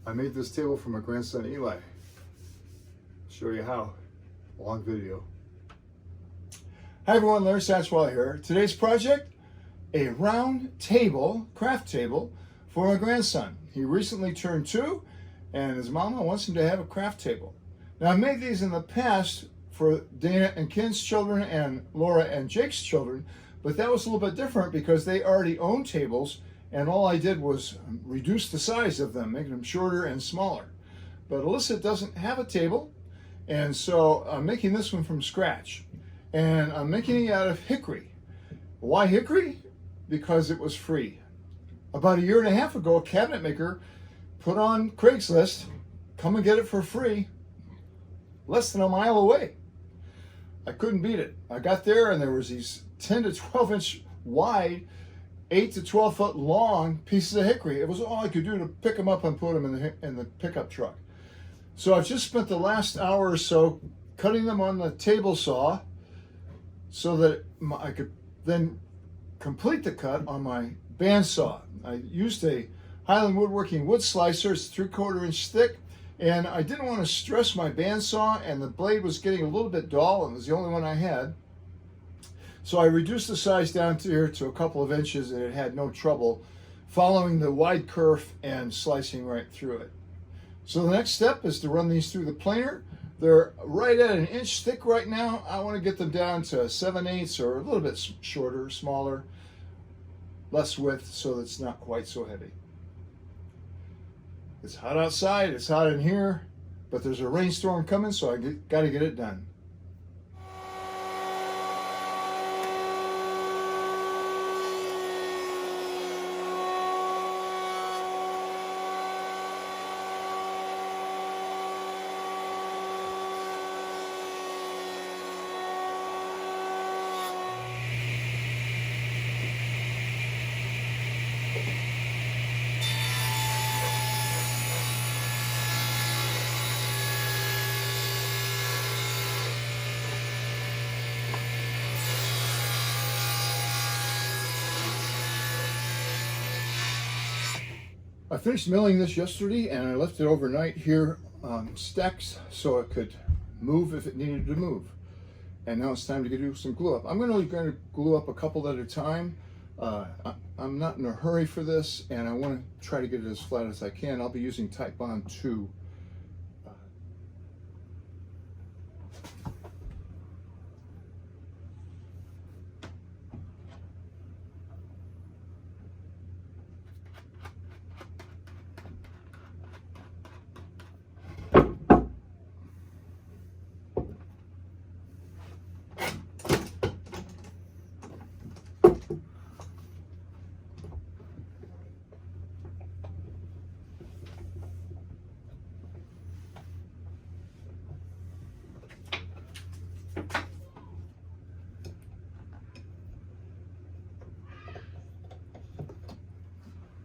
I made this table for my grandson Eli. Show you how. Long video. Hi everyone, Larry Satchwell here. Today's project, a round table, craft table, for my grandson. He recently turned 2 and his mama wants him to have a craft table. Now I've made these in the past for Dana and Ken's children and Laura and Jake's children, but that was a little bit different because they already own tables and all I did was reduce the size of them, making them shorter and smaller. But Alyssa doesn't have a table, and so I'm making this one from scratch. And I'm making it out of hickory. Why hickory? Because it was free. About 1.5 years ago, a cabinet maker put on Craigslist, come and get it for free, less than a mile away. I couldn't beat it. I got there and there was these 10 to 12 inch wide, 8 to 12 foot long pieces of hickory. It was all I could do to pick them up and put them in the pickup truck. So I've just spent the last hour or so cutting them on the table saw so that I could then complete the cut on my bandsaw. I used a Highland Woodworking wood slicer. It's 3/4 inch thick, and I didn't want to stress my bandsaw, and the blade was getting a little bit dull, and it was the only one I had. So I reduced the size down to here to a couple of inches, and it had no trouble following the wide kerf and slicing right through it. So the next step is to run these through the planer. They're right at 1 inch thick right now. I want to get them down to 7/8 or a little bit shorter, smaller, less width, so that it's not quite so heavy. It's hot outside, it's hot in here, but there's a rainstorm coming, so I got to get it done. I finished milling this yesterday and I left it overnight here on stacks so it could move if it needed to move. And now it's time to do some glue up. I'm going to glue up a couple at a time. I'm not in a hurry for this and I want to try to get it as flat as I can. I'll be using Titebond 2.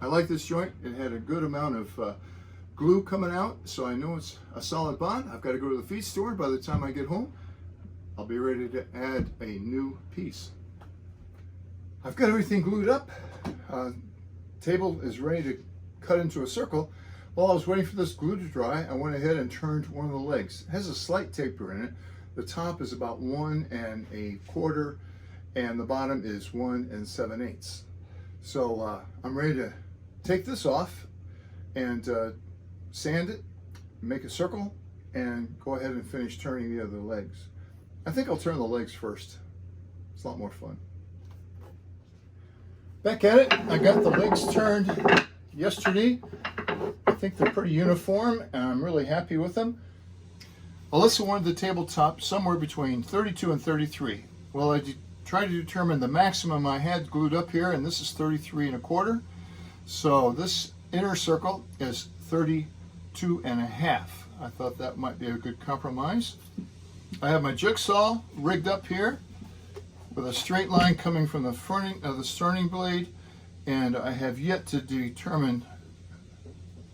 I like this joint. It had a good amount of glue coming out, so I know it's a solid bond. I've got to go to the feed store. By the time I get home, I'll be ready to add a new piece. I've got everything glued up. Table is ready to cut into a circle. While I was waiting for this glue to dry, I went ahead and turned one of the legs. It has a slight taper in it. The top is about 1 1/4, and the bottom is 1 7/8. So I'm ready to take this off and sand it, make a circle, and go ahead and finish turning the other legs. I think I'll turn the legs first. It's a lot more fun. Back at it, I got the legs turned yesterday. I think they're pretty uniform and I'm really happy with them. Alyssa wanted the tabletop somewhere between 32 and 33. Well, I tried to determine the maximum I had glued up here, and this is 33 1/4. So this inner circle is 32 1/2. I thought that might be a good compromise. I have my jigsaw rigged up here with a straight line coming from the fronting of the starting blade, and I have yet to determine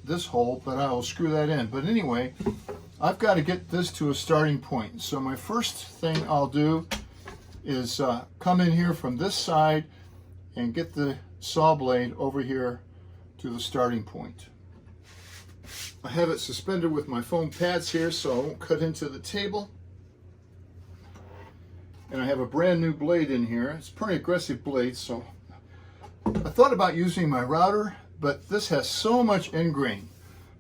this hole, but I will screw that in. But anyway, I've got to get this to a starting point. So my first thing I'll do is come in here from this side and get the saw blade over here to the starting point. I have it suspended with my foam pads here so I won't cut into the table. And I have a brand new blade in here. It's a pretty aggressive blade, so I thought about using my router, but this has so much end grain.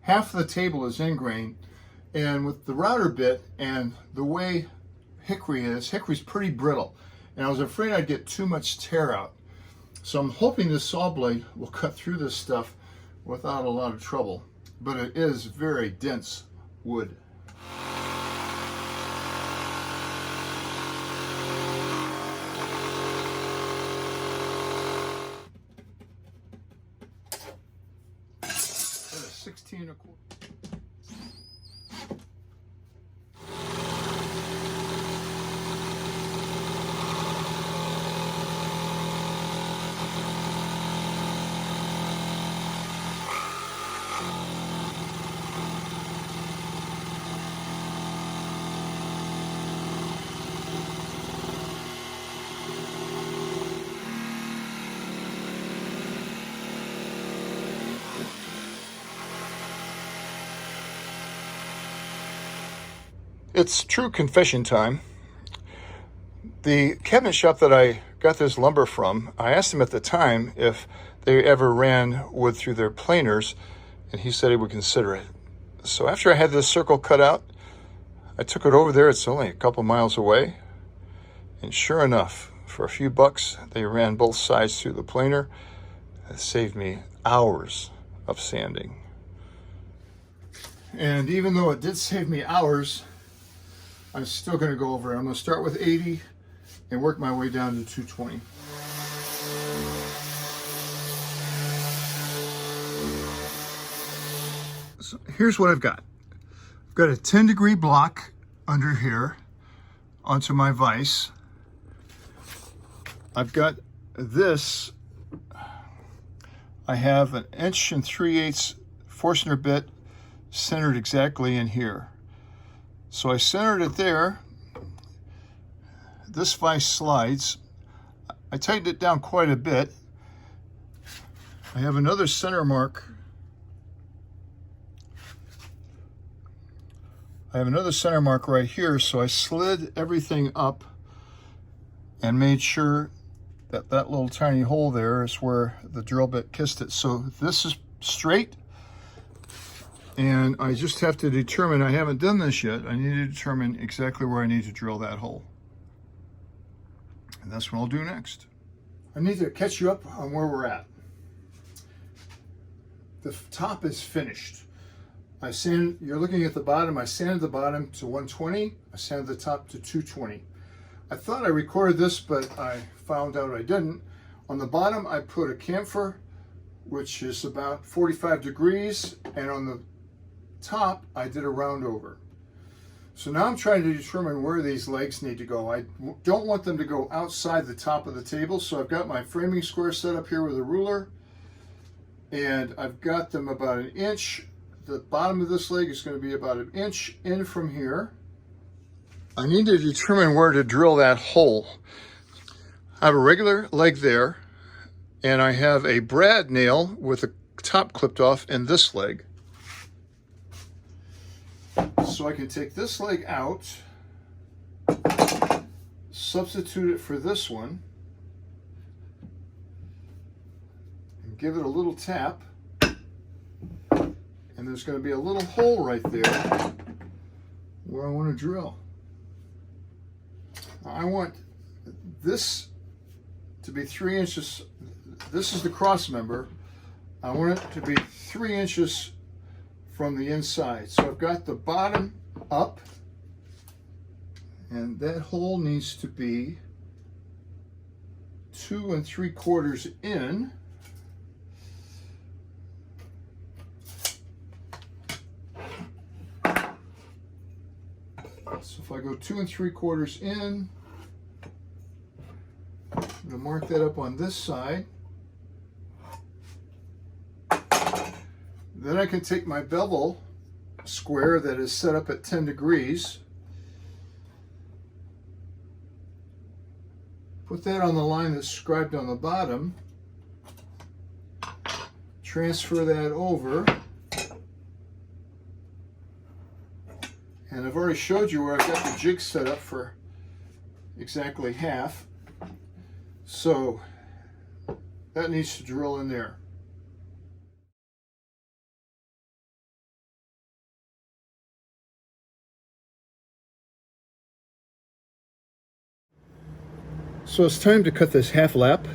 Half of the table is end grain, and with the router bit and the way hickory is, hickory's pretty brittle, and I was afraid I'd get too much tear out. So I'm hoping this saw blade will cut through this stuff without a lot of trouble, but it is very dense wood. That's a 16 and a quarter. It's true confession time. The cabinet shop that I got this lumber from, I asked him at the time if they ever ran wood through their planers, and he said he would consider it. So after I had this circle cut out, I took it over there. It's only a couple miles away. And sure enough, for a few bucks, they ran both sides through the planer. It saved me hours of sanding. And even though it did save me hours, I'm still going to go over it. I'm going to start with 80 and work my way down to 220. So here's what I've got. I've got a 10-degree block under here onto my vise. I've got this. I have an 1 3/8 Forstner bit centered exactly in here. So I centered it there. This vise slides. I tightened it down quite a bit. I have another center mark. I have another center mark right here, so I slid everything up and made sure that that little tiny hole there is where the drill bit kissed it. So this is straight. And I just have to determine, I haven't done this yet, I need to determine exactly where I need to drill that hole. And that's what I'll do next. I need to catch you up on where we're at. The top is finished. You're looking at the bottom, I sanded the bottom to 120, I sanded the top to 220. I thought I recorded this, but I found out I didn't. On the bottom, I put a camphor, which is about 45 degrees, and on the top I did a round over. So now I'm trying to determine where these legs need to go. I don't want them to go outside the top of the table, so I've got my framing square set up here with a ruler, and I've got them about 1 inch. The bottom of this leg is going to be about 1 inch in from here. I need to determine where to drill that hole. I have a regular leg there, and I have a brad nail with the top clipped off in this leg. So I can take this leg out, substitute it for this one, and give it a little tap. And there's going to be a little hole right there where I want to drill. I want this to be 3 inches. This is the cross member. I want it to be 3 inches from the inside. So I've got the bottom up, and that hole needs to be 2 3/4 in. So if I go 2 3/4 in, I'm going to mark that up on this side. Then I can take my bevel square that is set up at 10 degrees, put that on the line that's scribed on the bottom, transfer that over, And I've already showed you where I've got the jig set up for exactly half. So that needs to drill in there. So it's time to cut this half lap.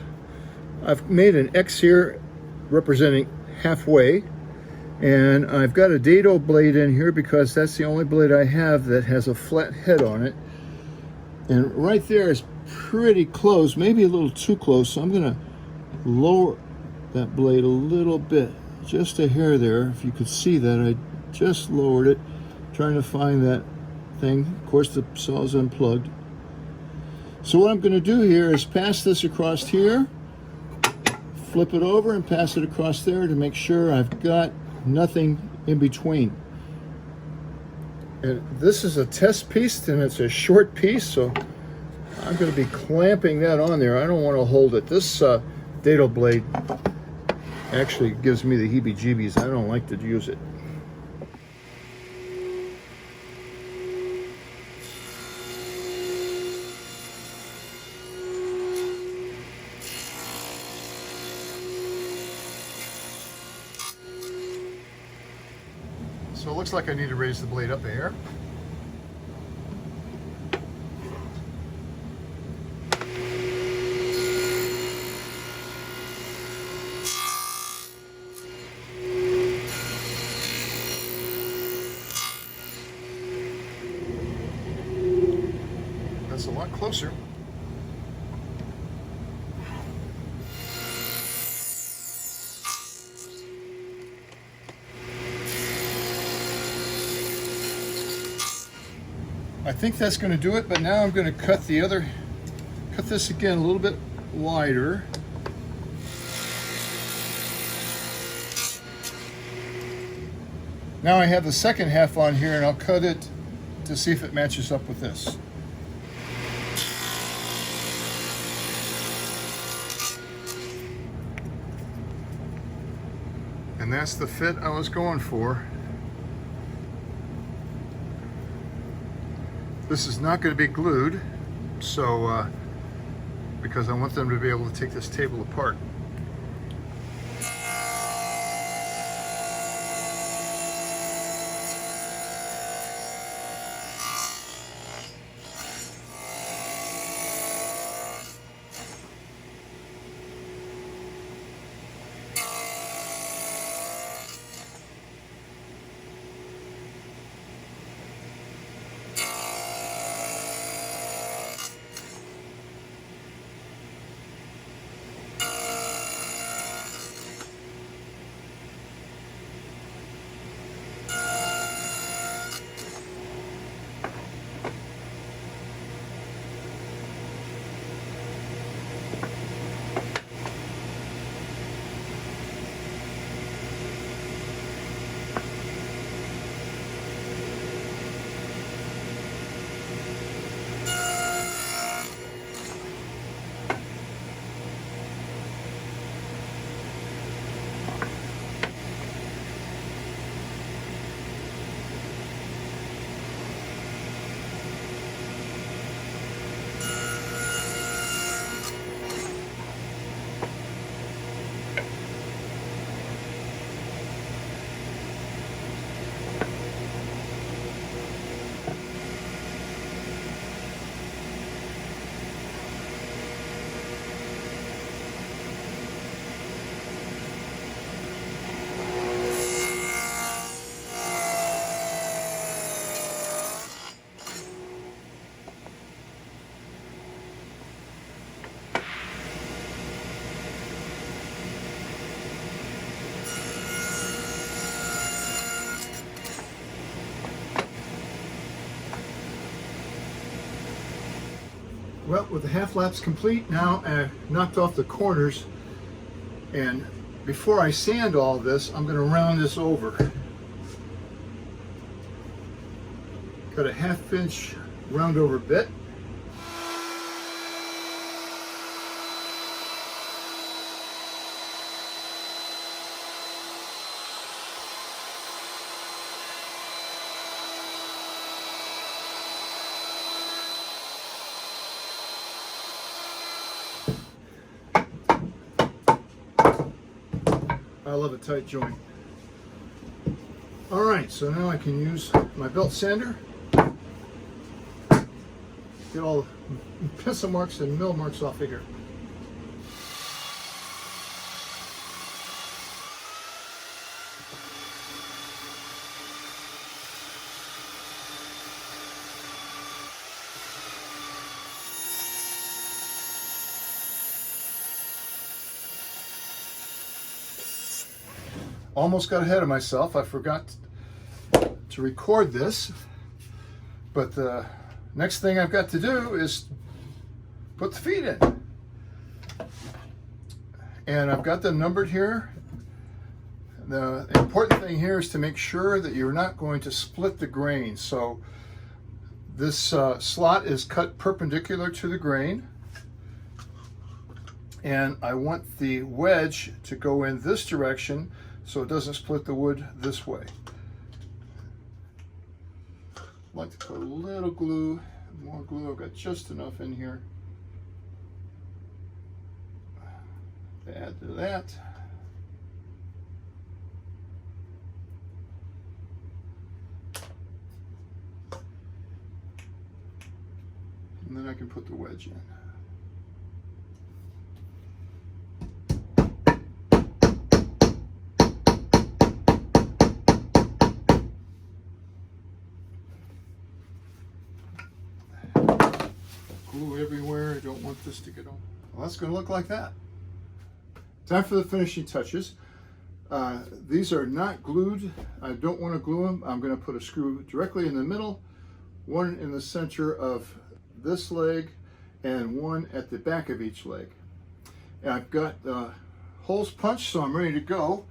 I've made an X here representing halfway, and I've got a dado blade in here because that's the only blade I have that has a flat head on it. And right there is pretty close, maybe a little too close, so I'm going to lower that blade a little bit, just a hair there. If you could see that, I just lowered it, trying to find that thing. Of course, the saw is unplugged. So what I'm going to do here is pass this across here, flip it over and pass it across there to make sure I've got nothing in between. And this is a test piece and it's a short piece, so I'm going to be clamping that on there. I don't want to hold it. This dado blade actually gives me the heebie-jeebies. I don't like to use it. So it looks like I need to raise the blade up a hair. That's a lot closer. I think that's going to do it, but now I'm going to cut this again a little bit wider. Now I have the second half on here, and I'll cut it to see if it matches up with this. And that's the fit I was going for. This is not going to be glued, so because I want them to be able to take this table apart. Well, with the half laps complete, now I've knocked off the corners, and before I sand all this, I'm going to round this over. Got a 1/2 inch round over bit. love a tight joint. All right, so now I can use my belt sander. Get all the pencil marks and mill marks off of here. Almost got ahead of myself. I forgot to record this, but the next thing I've got to do is put the feet in. And I've got them numbered here. The important thing here is to make sure that you're not going to split the grain. So this slot is cut perpendicular to the grain. And I want the wedge to go in this direction so it doesn't split the wood this way. I'd like to put a little glue, more glue. I've got just enough in here to add to that. And then I can put the wedge in. Glue everywhere. I don't want this to get on. Well, that's going to look like that. Time for the finishing touches. These are not glued. I don't want to glue them. I'm going to put a screw directly in the middle, one in the center of this leg, and one at the back of each leg. And I've got holes punched, so I'm ready to go.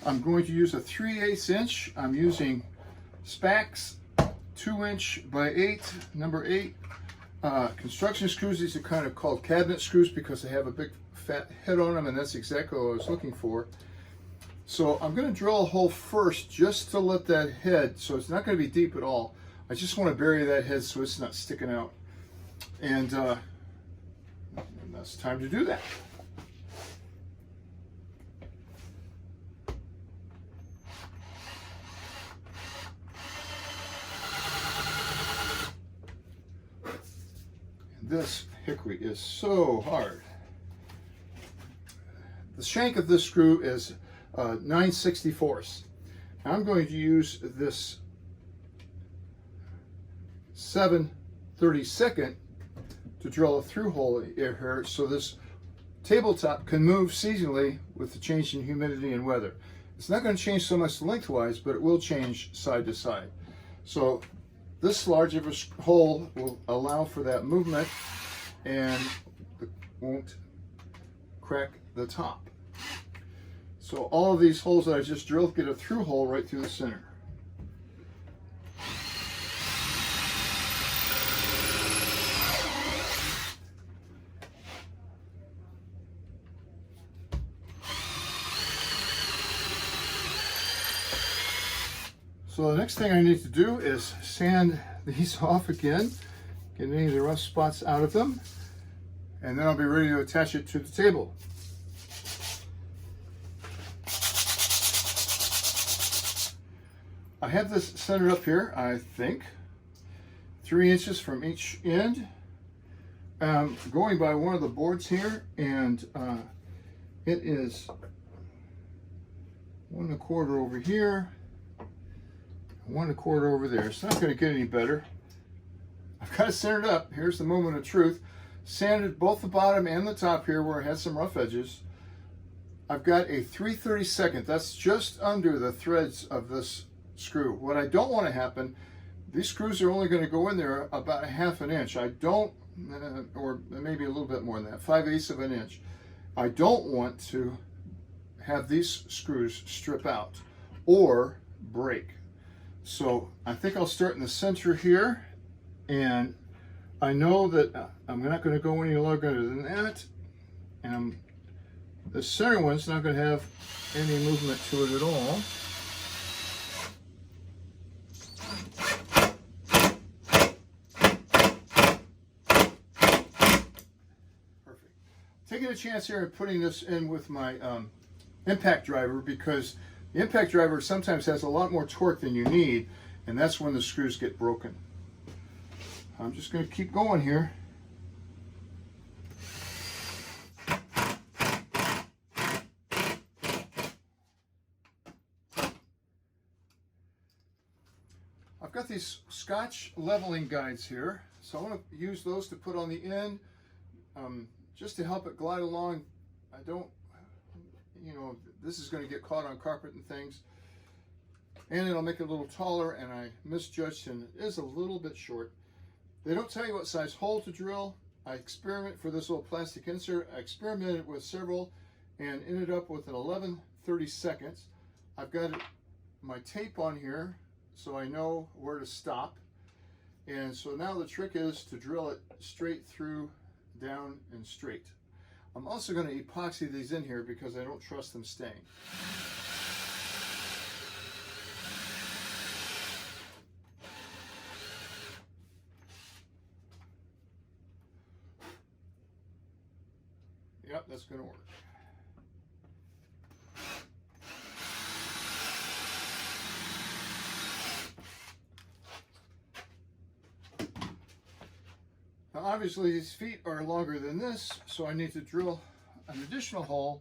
I'm going to use a 3/8 inch. I'm using Spax 2" by 8, number 8. Construction screws. These are kind of called cabinet screws because they have a big fat head on them, and that's exactly what I was looking for. So I'm going to drill a hole first just to let that head, so it's not going to be deep at all. I just want to bury that head so it's not sticking out. And that's time to do that. This hickory is so hard. The shank of this screw is 9/64. I'm going to use this 7/32 to drill a through hole here so this tabletop can move seasonally with the change in humidity and weather. It's not going to change so much lengthwise, but it will change side to side. So this large of a hole will allow for that movement and won't crack the top. So all of these holes that I just drilled get a through hole right through the center. So the next thing I need to do is sand these off again, get any of the rough spots out of them, and then I'll be ready to attach it to the table. I have this centered up here, I think, 3 inches from each end. Going by one of the boards here, and it is 1 1/4 over here, 1 1/4 over there. It's not going to get any better. I've got it centered up. Here's the moment of truth. Sanded both the bottom and the top here where it had some rough edges. I've got a 3/32. That's just under the threads of this screw. What I don't want to happen, these screws are only going to go in there about 1/2 inch. I don't, or maybe a little bit more than that, 5/8 of an inch. I don't want to have these screws strip out or break. So I think I'll start in the center here, and I know that I'm not going to go any longer than that, and the center one's not going to have any movement to it at all. Perfect. Taking a chance here and putting this in with my impact driver, because the impact driver sometimes has a lot more torque than you need, and that's when the screws get broken. I'm just going to keep going here. I've got these Scotch leveling guides here, so I want to use those to put on the end, just to help it glide along. I don't, you know, this is going to get caught on carpet and things, and it'll make it a little taller, and I misjudged, and it is a little bit short. They don't tell you what size hole to drill. I experiment for this little plastic insert. I experimented with several and ended up with an 11/32. I've got my tape on here so I know where to stop. And so now the trick is to drill it straight through, down, and straight. I'm also going to epoxy these in here because I don't trust them staying. Yep, that's going to work. Now obviously these feet are longer than this, so I need to drill an additional hole.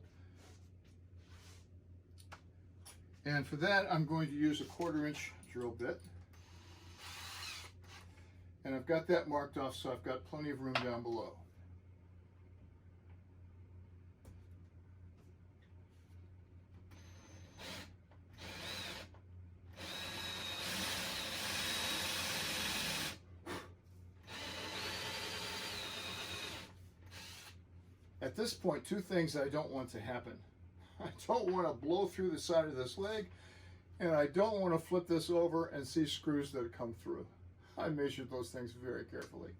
And for that I'm going to use a 1/4-inch drill bit. And I've got that marked off, so I've got plenty of room down below. At this point, two things I don't want to happen. I don't want to blow through the side of this leg, and I don't want to flip this over and see screws that come through. I measured those things very carefully.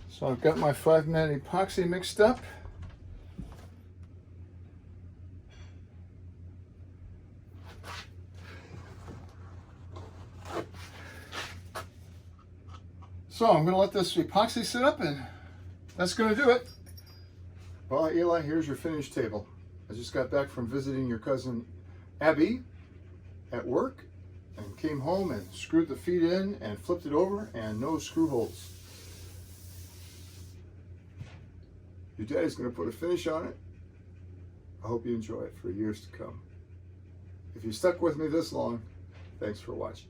So I've got my 5-minute epoxy mixed up. So I'm going to let this epoxy sit up, and that's going to do it. Well, Eli, here's your finished table. I just got back from visiting your cousin Abby at work and came home and screwed the feet in and flipped it over, and no screw holes. Your daddy's going to put a finish on it. I hope you enjoy it for years to come. If you stuck with me this long, thanks for watching.